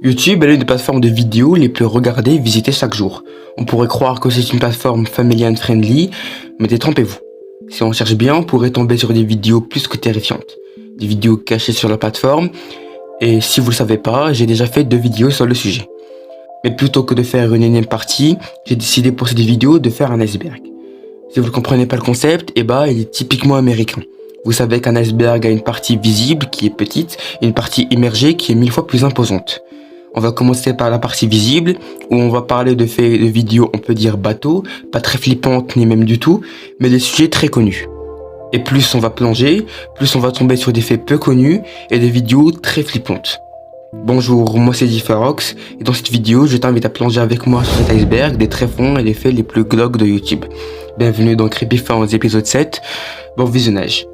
YouTube est l'une des plateformes de vidéos les plus regardées et visitées chaque jour. On pourrait croire que c'est une plateforme family and friendly, mais détrompez-vous. Si on cherche bien, on pourrait tomber sur des vidéos plus que terrifiantes. Des vidéos cachées sur la plateforme, et si vous le savez pas, j'ai déjà fait 2 vidéos sur le sujet. Mais plutôt que de faire une énième partie, j'ai décidé pour cette vidéo de faire un iceberg. Si vous ne comprenez pas le concept, il est typiquement américain. Vous savez qu'un iceberg a une partie visible qui est petite et une partie immergée qui est 1000 fois plus imposante. On va commencer par la partie visible, où on va parler de faits de vidéos, on peut dire bateau, pas très flippantes ni même du tout, mais des sujets très connus. Et plus on va plonger, plus on va tomber sur des faits peu connus et des vidéos très flippantes. Bonjour, moi c'est Differox, et dans cette vidéo, je t'invite à plonger avec moi sur cet iceberg des tréfonds et des faits les plus glauques de YouTube. Bienvenue dans Creepy Fans épisode 7, bon visionnage.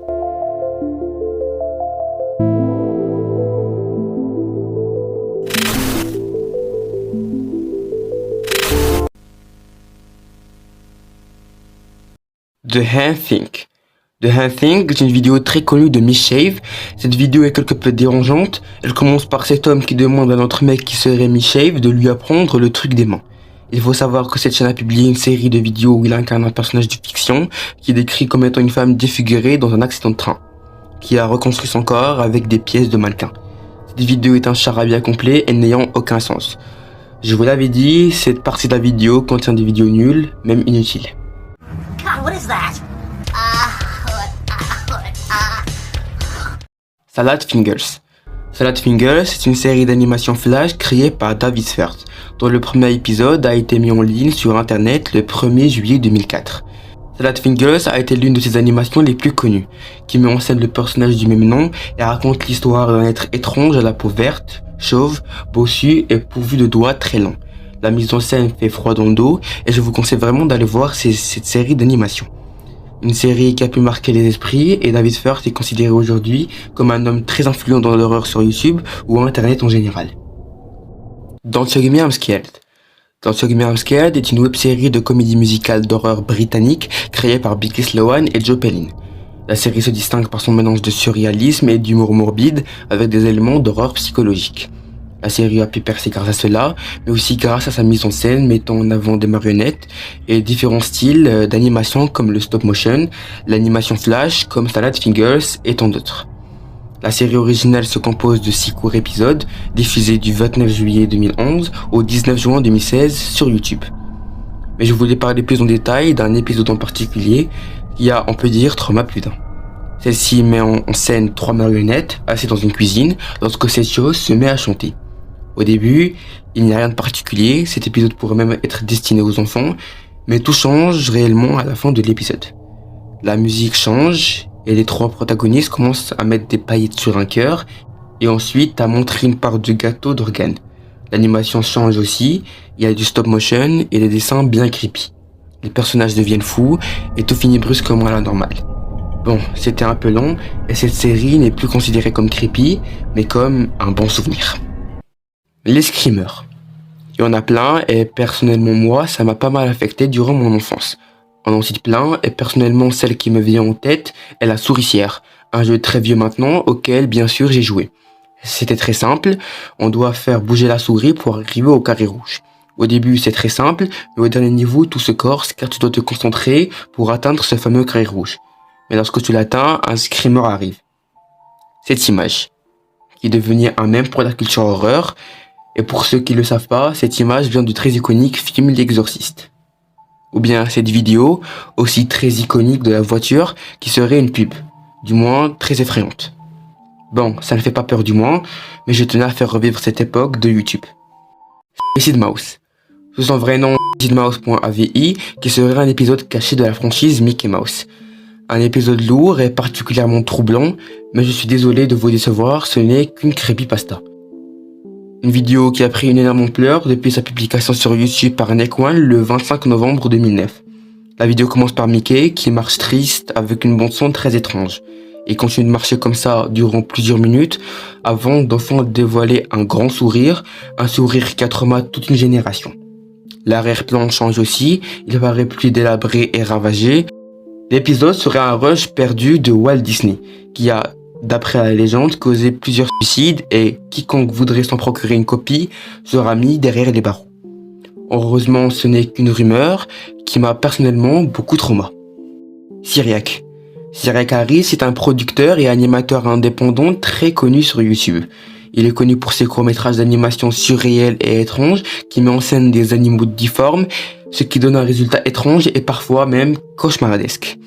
The Hand Thing. The Hand Thing est une vidéo très connue de Miss Shave. Cette vidéo est quelque peu dérangeante. Elle commence par cet homme qui demande à notre mec qui serait Miss Shave de lui apprendre le truc des mains. Il faut savoir que cette chaîne a publié une série de vidéos où il incarne un personnage de fiction qui est décrit comme étant une femme défigurée dans un accident de train, qui a reconstruit son corps avec des pièces de mannequin. Cette vidéo est un charabia complet et n'ayant aucun sens. Je vous l'avais dit, cette partie de la vidéo contient des vidéos nulles, même inutiles. God, what is that? Salad Fingers. Salad Fingers est une série d'animation flash créée par David Firth, dont le premier épisode a été mis en ligne sur internet le 1er juillet 2004. Salad Fingers a été l'une de ses animations les plus connues, qui met en scène le personnage du même nom et raconte l'histoire d'un être étrange à la peau verte, chauve, bossu et pourvu de doigts très longs. La mise en scène fait froid dans le dos et je vous conseille vraiment d'aller voir cette série d'animation. Une série qui a pu marquer les esprits et David Firth est considéré aujourd'hui comme un homme très influent dans l'horreur sur YouTube ou internet en général. Don't You Me I'm Scared. Don't You Me I'm Scared est une web-série de comédie musicale d'horreur britannique créée par Becky Sloan et Joe Pellin. La série se distingue par son mélange de surréalisme et d'humour morbide avec des éléments d'horreur psychologique. La série a pu percer grâce à cela, mais aussi grâce à sa mise en scène mettant en avant des marionnettes et différents styles d'animation comme le stop motion, l'animation flash comme Salad Fingers et tant d'autres. La série originale se compose de 6 courts épisodes diffusés du 29 juillet 2011 au 19 juin 2016 sur YouTube. Mais je voulais parler plus en détail d'un épisode en particulier qui a, on peut dire, trauma plus d'un. Celle-ci met en scène 3 marionnettes assises dans une cuisine lorsque cette chose se met à chanter. Au début, il n'y a rien de particulier, cet épisode pourrait même être destiné aux enfants, mais tout change réellement à la fin de l'épisode. La musique change et les 3 protagonistes commencent à mettre des paillettes sur un cœur et ensuite à montrer une part de gâteau d'organes. L'animation change aussi, il y a du stop motion et des dessins bien creepy. Les personnages deviennent fous et tout finit brusquement à la normale. Bon, c'était un peu long et cette série n'est plus considérée comme creepy, mais comme un bon souvenir. Les screamers. Il y en a plein et personnellement moi, ça m'a pas mal affecté durant mon enfance. On en cite plein et personnellement celle qui me vient en tête est la souricière, un jeu très vieux maintenant auquel bien sûr j'ai joué. C'était très simple, on doit faire bouger la souris pour arriver au carré rouge. Au début c'est très simple, mais au dernier niveau tout se corse car tu dois te concentrer pour atteindre ce fameux carré rouge. Mais lorsque tu l'atteins, un screamer arrive. Cette image, qui est devenue un mème pour la culture horreur, et pour ceux qui ne le savent pas, cette image vient du très iconique film L'Exorciste. Ou bien cette vidéo, aussi très iconique de la voiture, qui serait une pub, du moins très effrayante. Bon, ça ne fait pas peur du moins, mais je tenais à faire revivre cette époque de YouTube. Acid Mouse. Sous son vrai nom, acidmouse.avi, qui serait un épisode caché de la franchise Mickey Mouse. Un épisode lourd et particulièrement troublant, mais je suis désolé de vous décevoir, ce n'est qu'une creepypasta. Une vidéo qui a pris une énorme ampleur depuis sa publication sur YouTube par Nekwan le 25 novembre 2009. La vidéo commence par Mickey qui marche triste avec une bande son très étrange et continue de marcher comme ça durant plusieurs minutes avant d'enfin dévoiler un grand sourire, un sourire qui a traumatisé toute une génération. L'arrière-plan change aussi, il paraît plus délabré et ravagé. L'épisode serait un rush perdu de Walt Disney qui a d'après la légende, causé plusieurs suicides et quiconque voudrait s'en procurer une copie sera mis derrière les barreaux. Heureusement, ce n'est qu'une rumeur qui m'a personnellement beaucoup trauma. Cyriaque. Cyriaque Harris est un producteur et animateur indépendant très connu sur YouTube. Il est connu pour ses courts-métrages d'animation surréels et étranges qui met en scène des animaux difformes, ce qui donne un résultat étrange et parfois même cauchemardesque.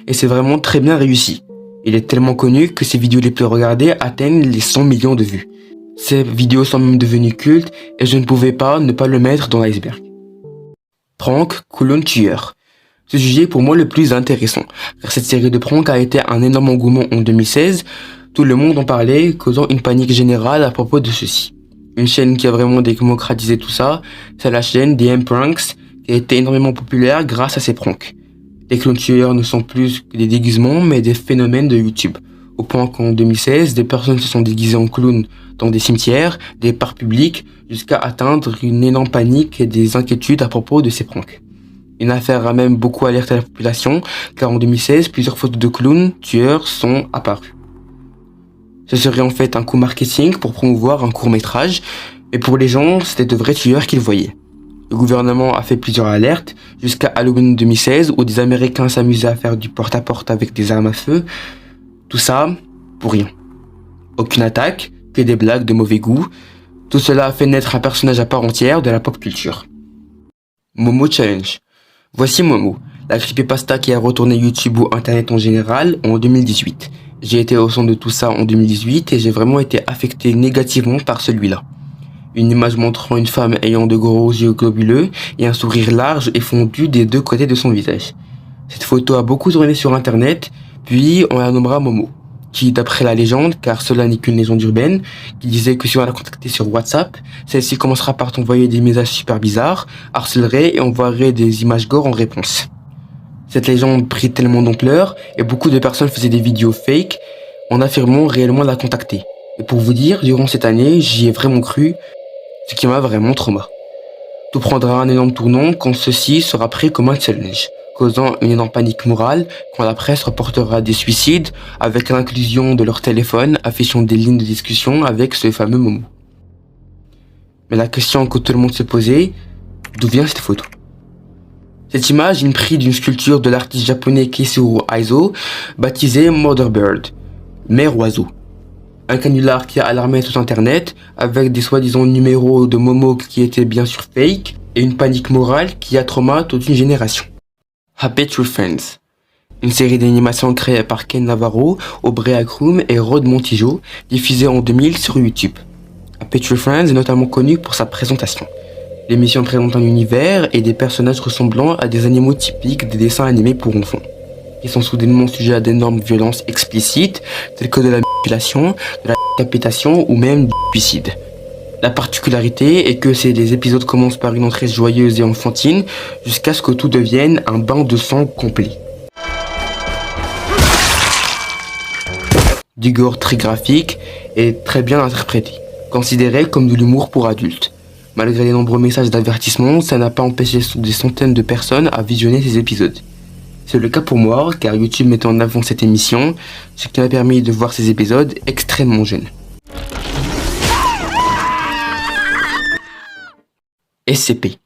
Et c'est vraiment très bien réussi. Il est tellement connu que ses vidéos les plus regardées atteignent les 100 millions de vues. Ces vidéos sont même devenues cultes et je ne pouvais pas ne pas le mettre dans l'iceberg. Prank clown tueur. Ce sujet est pour moi le plus intéressant, car cette série de pranks a été un énorme engouement en 2016. Tout le monde en parlait, causant une panique générale à propos de ceci. Une chaîne qui a vraiment démocratisé tout ça, c'est la chaîne DM Pranks, qui a été énormément populaire grâce à ses pranks. Les clowns tueurs ne sont plus que des déguisements, mais des phénomènes de YouTube. Au point qu'en 2016, des personnes se sont déguisées en clowns dans des cimetières, des parcs publics, jusqu'à atteindre une énorme panique et des inquiétudes à propos de ces pranks. Une affaire a même beaucoup alerté la population, car en 2016, plusieurs photos de clowns tueurs sont apparues. Ce serait en fait un coup marketing pour promouvoir un court-métrage, mais pour les gens, c'était de vrais tueurs qu'ils voyaient. Le gouvernement a fait plusieurs alertes, jusqu'à Halloween 2016, où des Américains s'amusaient à faire du porte-à-porte avec des armes à feu. Tout ça, pour rien. Aucune attaque, que des blagues de mauvais goût. Tout cela a fait naître un personnage à part entière de la pop culture. Momo Challenge. Voici Momo, la creepypasta qui a retourné YouTube ou Internet en général en 2018. J'ai été au centre de tout ça en 2018 et j'ai vraiment été affecté négativement par celui-là. Une image montrant une femme ayant de gros yeux globuleux et un sourire large et fondu des deux côtés de son visage. Cette photo a beaucoup tourné sur Internet, puis on la nommera Momo, qui d'après la légende, car cela n'est qu'une légende urbaine, qui disait que si on la contactait sur WhatsApp, celle-ci commencera par t'envoyer des messages super bizarres, harcèlerait et envoierait des images gore en réponse. Cette légende prit tellement d'ampleur et beaucoup de personnes faisaient des vidéos fake en affirmant réellement la contacter. Et pour vous dire, durant cette année, j'y ai vraiment cru, ce qui m'a vraiment trauma. Tout prendra un énorme tournant quand ceci sera pris comme un challenge, causant une énorme panique morale quand la presse reportera des suicides avec l'inclusion de leur téléphone affichant des lignes de discussion avec ce fameux Momo. Mais la question que tout le monde se posait, d'où vient cette photo? Cette image est prise d'une sculpture de l'artiste japonais Keisuro Aizo, baptisée Mother Bird, mère oiseau. Un canular qui a alarmé tout internet, avec des soi-disant numéros de Momo qui étaient bien sûr fake, et une panique morale qui a traumatisé toute une génération. Happy True Friends, une série d'animation créée par Ken Navarro, Aubrey Akrum et Rod Montijo, diffusée en 2000 sur YouTube. Happy True Friends est notamment connue pour sa présentation. L'émission présente un univers et des personnages ressemblant à des animaux typiques des dessins animés pour enfants. Ils sont soudainement sujets à d'énormes violences explicites, telles que de la manipulation, de la décapitation ou même du suicide. La particularité est que les épisodes commencent par une entrée joyeuse et enfantine, jusqu'à ce que tout devienne un bain de sang complet. Du gore très graphique et très bien interprété, considéré comme de l'humour pour adultes. Malgré les nombreux messages d'avertissement, ça n'a pas empêché des centaines de personnes à visionner ces épisodes. C'est le cas pour moi, car YouTube mettait en avant cette émission, ce qui m'a permis de voir ces épisodes extrêmement jeunes. SCP.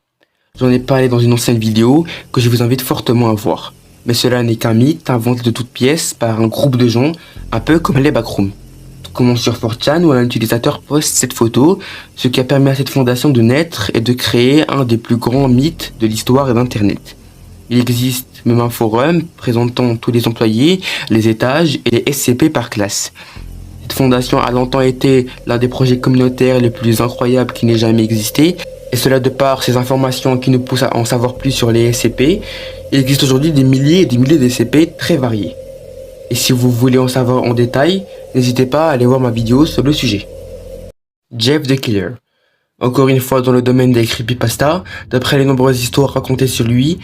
J'en ai parlé dans une ancienne vidéo que je vous invite fortement à voir. Mais cela n'est qu'un mythe inventé de toutes pièces par un groupe de gens, un peu comme les backrooms. Tout commence sur 4chan où un utilisateur poste cette photo, ce qui a permis à cette fondation de naître et de créer un des plus grands mythes de l'histoire d'Internet. Il existe même un forum présentant tous les employés, les étages et les SCP par classe. Cette fondation a longtemps été l'un des projets communautaires les plus incroyables qui n'ait jamais existé, et cela de par ces informations qui nous poussent à en savoir plus sur les SCP. Il existe aujourd'hui des milliers et des milliers de SCP très variés. Et si vous voulez en savoir en détail, n'hésitez pas à aller voir ma vidéo sur le sujet. Jeff the Killer. Encore une fois dans le domaine des creepypasta, d'après les nombreuses histoires racontées sur lui,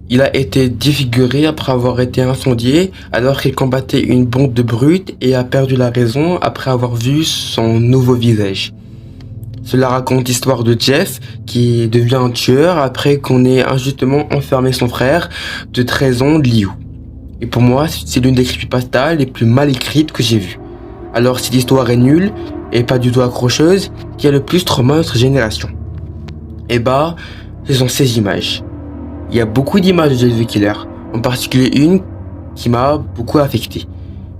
il a été défiguré après avoir été incendié alors qu'il combattait une bande de brutes et a perdu la raison après avoir vu son nouveau visage. Cela raconte l'histoire de Jeff qui devient un tueur après qu'on ait injustement enfermé son frère de 13 ans, Liu. Et pour moi, c'est l'une des creepypastas les plus mal écrites que j'ai vues. Alors si l'histoire est nulle et pas du tout accrocheuse, qui a le plus trauma notre génération? Eh bah, ce sont ces images. Il y a beaucoup d'images de Jade the Killer, en particulier une qui m'a beaucoup affecté.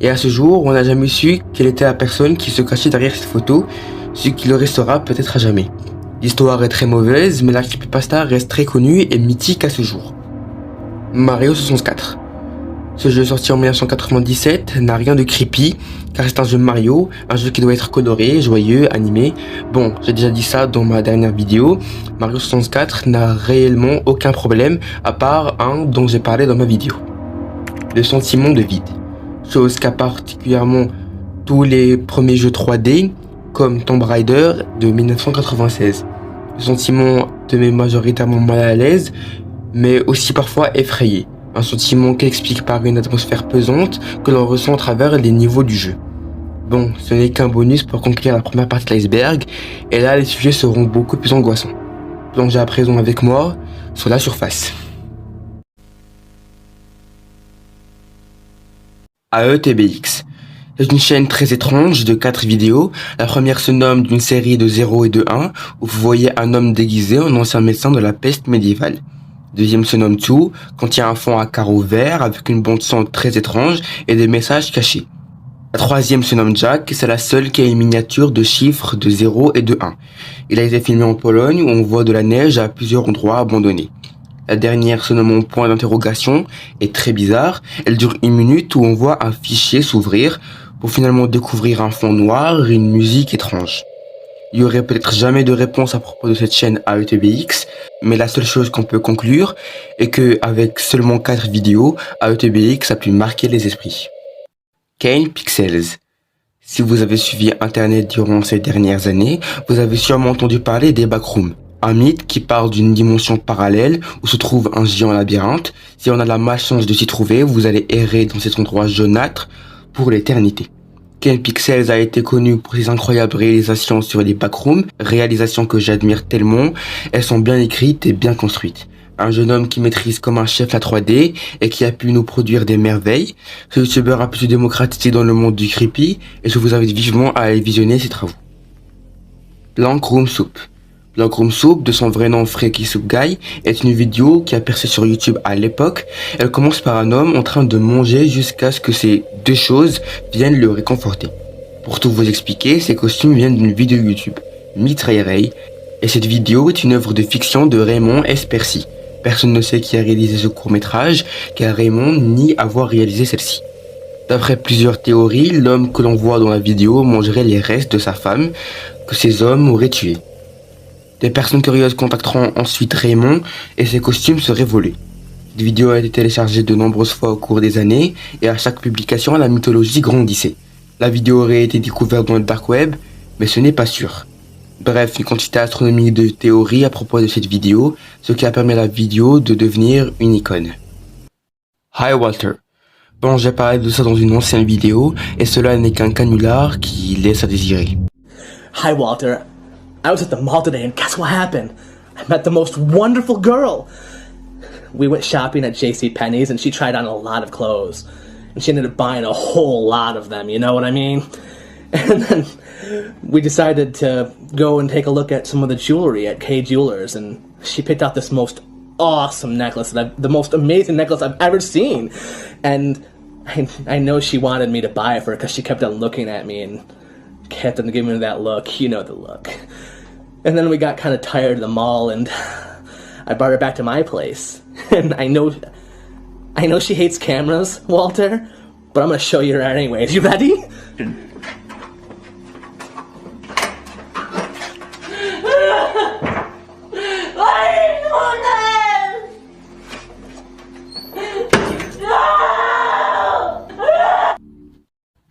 Et à ce jour, on n'a jamais su quelle était la personne qui se cachait derrière cette photo, ce qui le restera peut-être à jamais. L'histoire est très mauvaise, mais la creepypasta reste très connue et mythique à ce jour. Mario 64. Ce jeu sorti en 1997 n'a rien de creepy, car c'est un jeu Mario, un jeu qui doit être coloré, joyeux, animé. Bon, j'ai déjà dit ça dans ma dernière vidéo, Mario 64 n'a réellement aucun problème, à part un dont j'ai parlé dans ma vidéo. Le sentiment de vide. Chose qu'a particulièrement tous les premiers jeux 3D, comme Tomb Raider de 1996. Le sentiment te met majoritairement mal à l'aise, mais aussi parfois effrayé. Un sentiment qui explique par une atmosphère pesante que l'on ressent à travers les niveaux du jeu. Bon, ce n'est qu'un bonus pour conclure la première partie de l'iceberg, et là les sujets seront beaucoup plus angoissants. Plongez à présent avec moi sur la surface. AETBX. C'est une chaîne très étrange de 4 vidéos. La première se nomme d'une série de 0 et de 1, où vous voyez un homme déguisé en ancien médecin de la peste médiévale. Deuxième se nomme Two, contient un fond à carreaux verts avec une bande son très étrange et des messages cachés. La troisième se nomme Jack, c'est la seule qui a une miniature de chiffres de 0 et de 1. Il a été filmé en Pologne où on voit de la neige à plusieurs endroits abandonnés. La dernière se nomme point d'interrogation est très bizarre. Elle dure 1 minute où on voit un fichier s'ouvrir pour finalement découvrir un fond noir et une musique étrange. Il y aurait peut-être jamais de réponse à propos de cette chaîne AETBX, mais la seule chose qu'on peut conclure est que avec seulement 4 vidéos, AETBX a pu marquer les esprits. Kane Pixels. Si vous avez suivi Internet durant ces dernières années, vous avez sûrement entendu parler des backrooms. Un mythe qui parle d'une dimension parallèle où se trouve un géant labyrinthe. Si on a la malchance de s'y trouver, vous allez errer dans cet endroit jaunâtre pour l'éternité. Kane Pixels a été connu pour ses incroyables réalisations sur les backrooms, réalisations que j'admire tellement, elles sont bien écrites et bien construites. Un jeune homme qui maîtrise comme un chef la 3D et qui a pu nous produire des merveilles. Ce youtubeur a pu se démocratiser dans le monde du creepy et je vous invite vivement à aller visionner ses travaux. Blank Room Soup. Blank Room Soup, de son vrai nom Freaky Soup Guy, est une vidéo qui a percé sur YouTube à l'époque. Elle commence par un homme en train de manger jusqu'à ce que ces deux choses viennent le réconforter. Pour tout vous expliquer, ces costumes viennent d'une vidéo YouTube, Meet Ray Ray, et cette vidéo est une œuvre de fiction de Raymond S. Percy. Personne ne sait qui a réalisé ce court-métrage, car Raymond nie avoir réalisé celle-ci. D'après plusieurs théories, l'homme que l'on voit dans la vidéo mangerait les restes de sa femme, que ces hommes auraient tués. Des personnes curieuses contacteront ensuite Raymond et ses costumes seraient volés. Cette vidéo a été téléchargée de nombreuses fois au cours des années et à chaque publication la mythologie grandissait. La vidéo aurait été découverte dans le dark web, mais ce n'est pas sûr. Bref, une quantité astronomique de théories à propos de cette vidéo, ce qui a permis à la vidéo de devenir une icône. Hi Walter. Bon, j'ai parlé de ça dans une ancienne vidéo et cela n'est qu'un canular qui laisse à désirer. Hi Walter. I was at the mall today and guess what happened? I met the most wonderful girl. We went shopping at JCPenney's and she tried on a lot of clothes. And she ended up buying a whole lot of them, you know what I mean? And then we decided to go and take a look at some of the jewelry at K Jewelers and she picked out this most awesome necklace, the most amazing necklace I've ever seen. And I know she wanted me to buy it for her because she kept on looking at me and kept on giving me that look, you know the look. And then we got kind of tired of the mall and I brought her back to my place. And I know she hates cameras, Walter, but I'm gonna show you her anyways. You ready?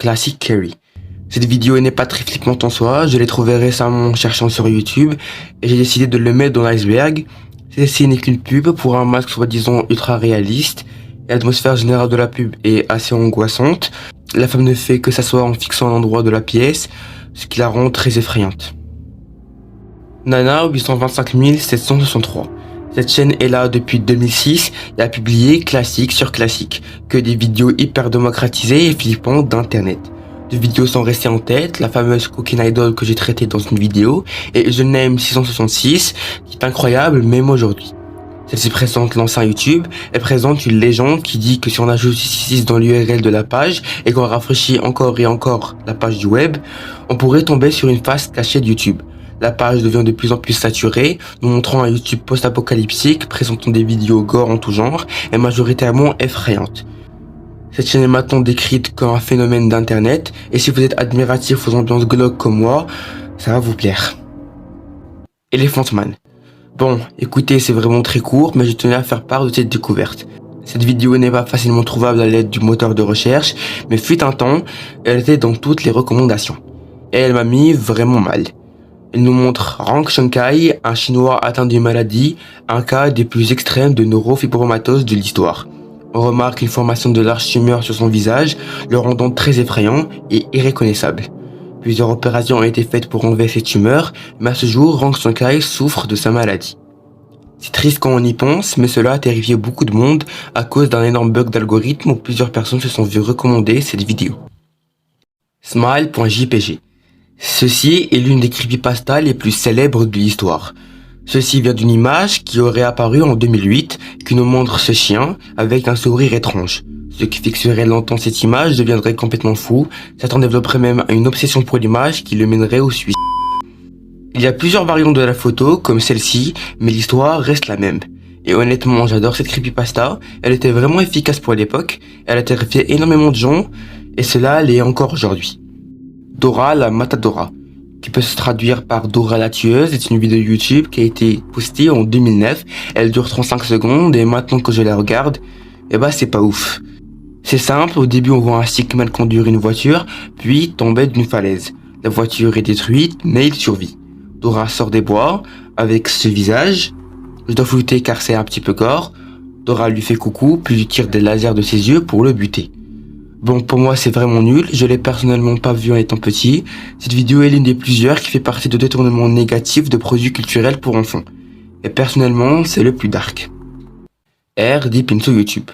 Classic Carrie. Cette vidéo n'est pas très flippante en soi, je l'ai trouvée récemment en cherchant sur YouTube et j'ai décidé de le mettre dans l'iceberg. Celle-ci n'est qu'une pub pour un masque soi-disant ultra réaliste et l'atmosphère générale de la pub est assez angoissante. La femme ne fait que s'asseoir en fixant l'endroit de la pièce, ce qui la rend très effrayante. Nana 825 763. Cette chaîne est là depuis 2006 et a publié classique sur classique, que des vidéos hyper démocratisées et flippantes d'internet. Deux vidéos sont restées en tête, la fameuse Cooking Idol que j'ai traitée dans une vidéo et The Name 666 qui est incroyable même aujourd'hui. Celle-ci présente l'ancien YouTube, elle présente une légende qui dit que si on ajoute 666 dans l'URL de la page et qu'on rafraîchit encore et encore la page du web, on pourrait tomber sur une face cachée de YouTube. La page devient de plus en plus saturée, nous montrant un YouTube post-apocalyptique présentant des vidéos gore en tout genre et majoritairement effrayantes. Cette chaîne est maintenant décrite comme un phénomène d'internet et si vous êtes admiratif aux ambiances glauques comme moi, ça va vous plaire. Elephant Man. Bon, écoutez, c'est vraiment très court, mais je tenais à faire part de cette découverte. Cette vidéo n'est pas facilement trouvable à l'aide du moteur de recherche, mais fut un temps, elle était dans toutes les recommandations. Et elle m'a mis vraiment mal. Elle nous montre Rang Shankai, un chinois atteint d'une maladie, un cas des plus extrêmes de neurofibromatose de l'histoire. On remarque une formation de larges tumeurs sur son visage, le rendant très effrayant et irreconnaissable. Plusieurs opérations ont été faites pour enlever ces tumeurs, mais à ce jour, Rang Shankai souffre de sa maladie. C'est triste quand on y pense, mais cela a terrifié beaucoup de monde à cause d'un énorme bug d'algorithme où plusieurs personnes se sont vues recommander cette vidéo. Smile.jpg. Ceci est l'une des creepypastas les plus célèbres de l'histoire. Ceci vient d'une image qui aurait apparu en 2008, qui nous montre ce chien avec un sourire étrange. Ceux qui fixeraient longtemps cette image deviendraient complètement fous, certains développeraient même une obsession pour l'image qui le mènerait au suicide. Il y a plusieurs variantes de la photo, comme celle-ci, mais l'histoire reste la même. Et honnêtement, j'adore cette creepypasta, elle était vraiment efficace pour l'époque, elle a terrifié énormément de gens, et cela l'est encore aujourd'hui. Dora la Matadora, qui peut se traduire par Dora la tueuse, est une vidéo YouTube qui a été postée en 2009. Elle dure 35 secondes et maintenant que je la regarde, c'est pas ouf. C'est simple, au début on voit un stickman conduire une voiture, puis tomber d'une falaise. La voiture est détruite, mais il survit. Dora sort des bois, avec ce visage. Je dois flouter car c'est un petit peu gore. Dora lui fait coucou, puis lui tire des lasers de ses yeux pour le buter. Bon, pour moi, c'est vraiment nul. Je l'ai personnellement pas vu en étant petit. Cette vidéo est l'une des plusieurs qui fait partie de détournements négatifs de produits culturels pour enfants. Et personnellement, c'est le plus dark. R. Deep into YouTube.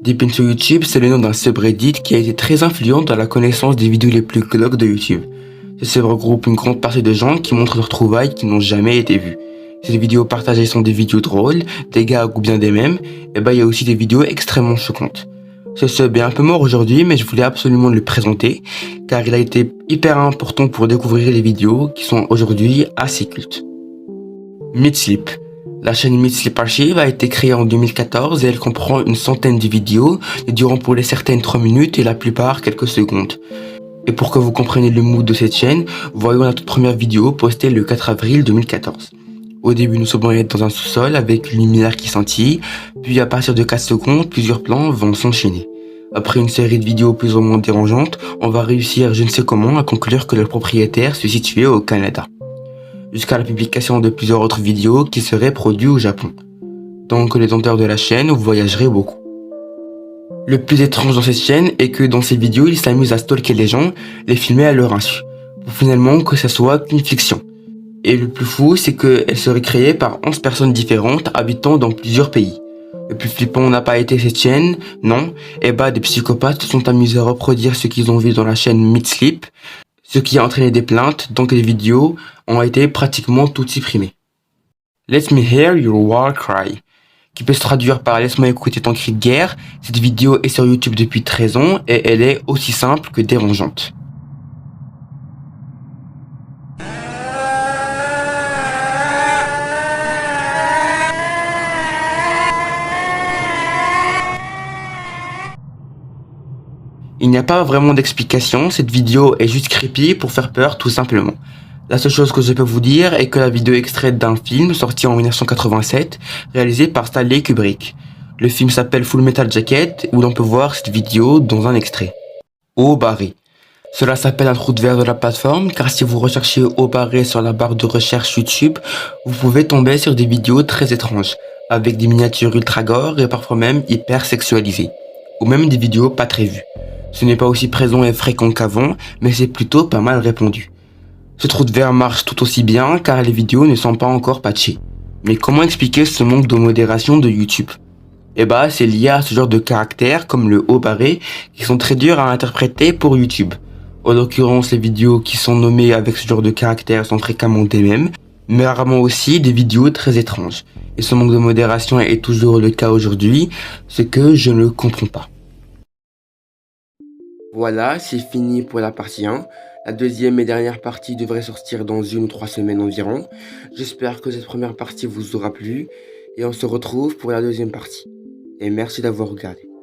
Deep into YouTube, c'est le nom d'un subreddit qui a été très influent dans la connaissance des vidéos les plus glauques de YouTube. Ce sub regroupe une grande partie de gens qui montrent leurs trouvailles qui n'ont jamais été vues. Ces vidéos partagées sont des vidéos drôles, des gags ou bien des mèmes. Il y a aussi des vidéos extrêmement choquantes. Ce sub est un peu mort aujourd'hui, mais je voulais absolument le présenter, car il a été hyper important pour découvrir les vidéos qui sont aujourd'hui assez cultes. Midsleep. La chaîne Midsleep Archive a été créée en 2014 et elle comprend une centaine de vidéos, durant pour les certaines 3 minutes et la plupart quelques secondes. Et pour que vous compreniez le mood de cette chaîne, voyons la toute première vidéo postée le 4 avril 2014. Au début, nous sommes dans un sous-sol avec une lumière qui scintille, puis à partir de 4 secondes, plusieurs plans vont s'enchaîner. Après une série de vidéos plus ou moins dérangeantes, on va réussir je ne sais comment à conclure que le propriétaire se situait au Canada. Jusqu'à la publication de plusieurs autres vidéos qui seraient produites au Japon. Donc les détenteurs de la chaîne, vous voyagerez beaucoup. Le plus étrange dans cette chaîne est que dans ces vidéos, il s'amuse à stalker les gens, les filmer à leur insu, pour finalement que ça soit qu'une fiction. Et le plus fou, c'est qu'elle serait créée par 11 personnes différentes habitant dans plusieurs pays. Le plus flippant n'a pas été cette chaîne, non. Des psychopathes se sont amusés à reproduire ce qu'ils ont vu dans la chaîne Midsleep, ce qui a entraîné des plaintes, donc les vidéos ont été pratiquement toutes supprimées. Let me hear your war cry, qui peut se traduire par laisse-moi écouter ton cri de guerre. Cette vidéo est sur YouTube depuis 13 ans et elle est aussi simple que dérangeante. Il n'y a pas vraiment d'explication, cette vidéo est juste creepy pour faire peur tout simplement. La seule chose que je peux vous dire est que la vidéo est extraite d'un film sorti en 1987, réalisé par Stanley Kubrick. Le film s'appelle Full Metal Jacket, où l'on peut voir cette vidéo dans un extrait. Haut barré. Cela s'appelle un trou de verre de la plateforme, car si vous recherchez haut barré sur la barre de recherche YouTube, vous pouvez tomber sur des vidéos très étranges, avec des miniatures ultra gore et parfois même hyper sexualisées, ou même des vidéos pas très vues. Ce n'est pas aussi présent et fréquent qu'avant, mais c'est plutôt pas mal répandu. Ce trou de verre marche tout aussi bien car les vidéos ne sont pas encore patchées. Mais comment expliquer ce manque de modération de YouTube? C'est lié à ce genre de caractères comme le haut barré qui sont très durs à interpréter pour YouTube. En l'occurrence, les vidéos qui sont nommées avec ce genre de caractère sont fréquemment des mèmes, mais rarement aussi des vidéos très étranges. Et ce manque de modération est toujours le cas aujourd'hui, ce que je ne comprends pas. Voilà, c'est fini pour la partie 1. La deuxième et dernière partie devrait sortir dans 1 ou 3 semaines environ. J'espère que cette première partie vous aura plu et on se retrouve pour la deuxième partie. Et merci d'avoir regardé.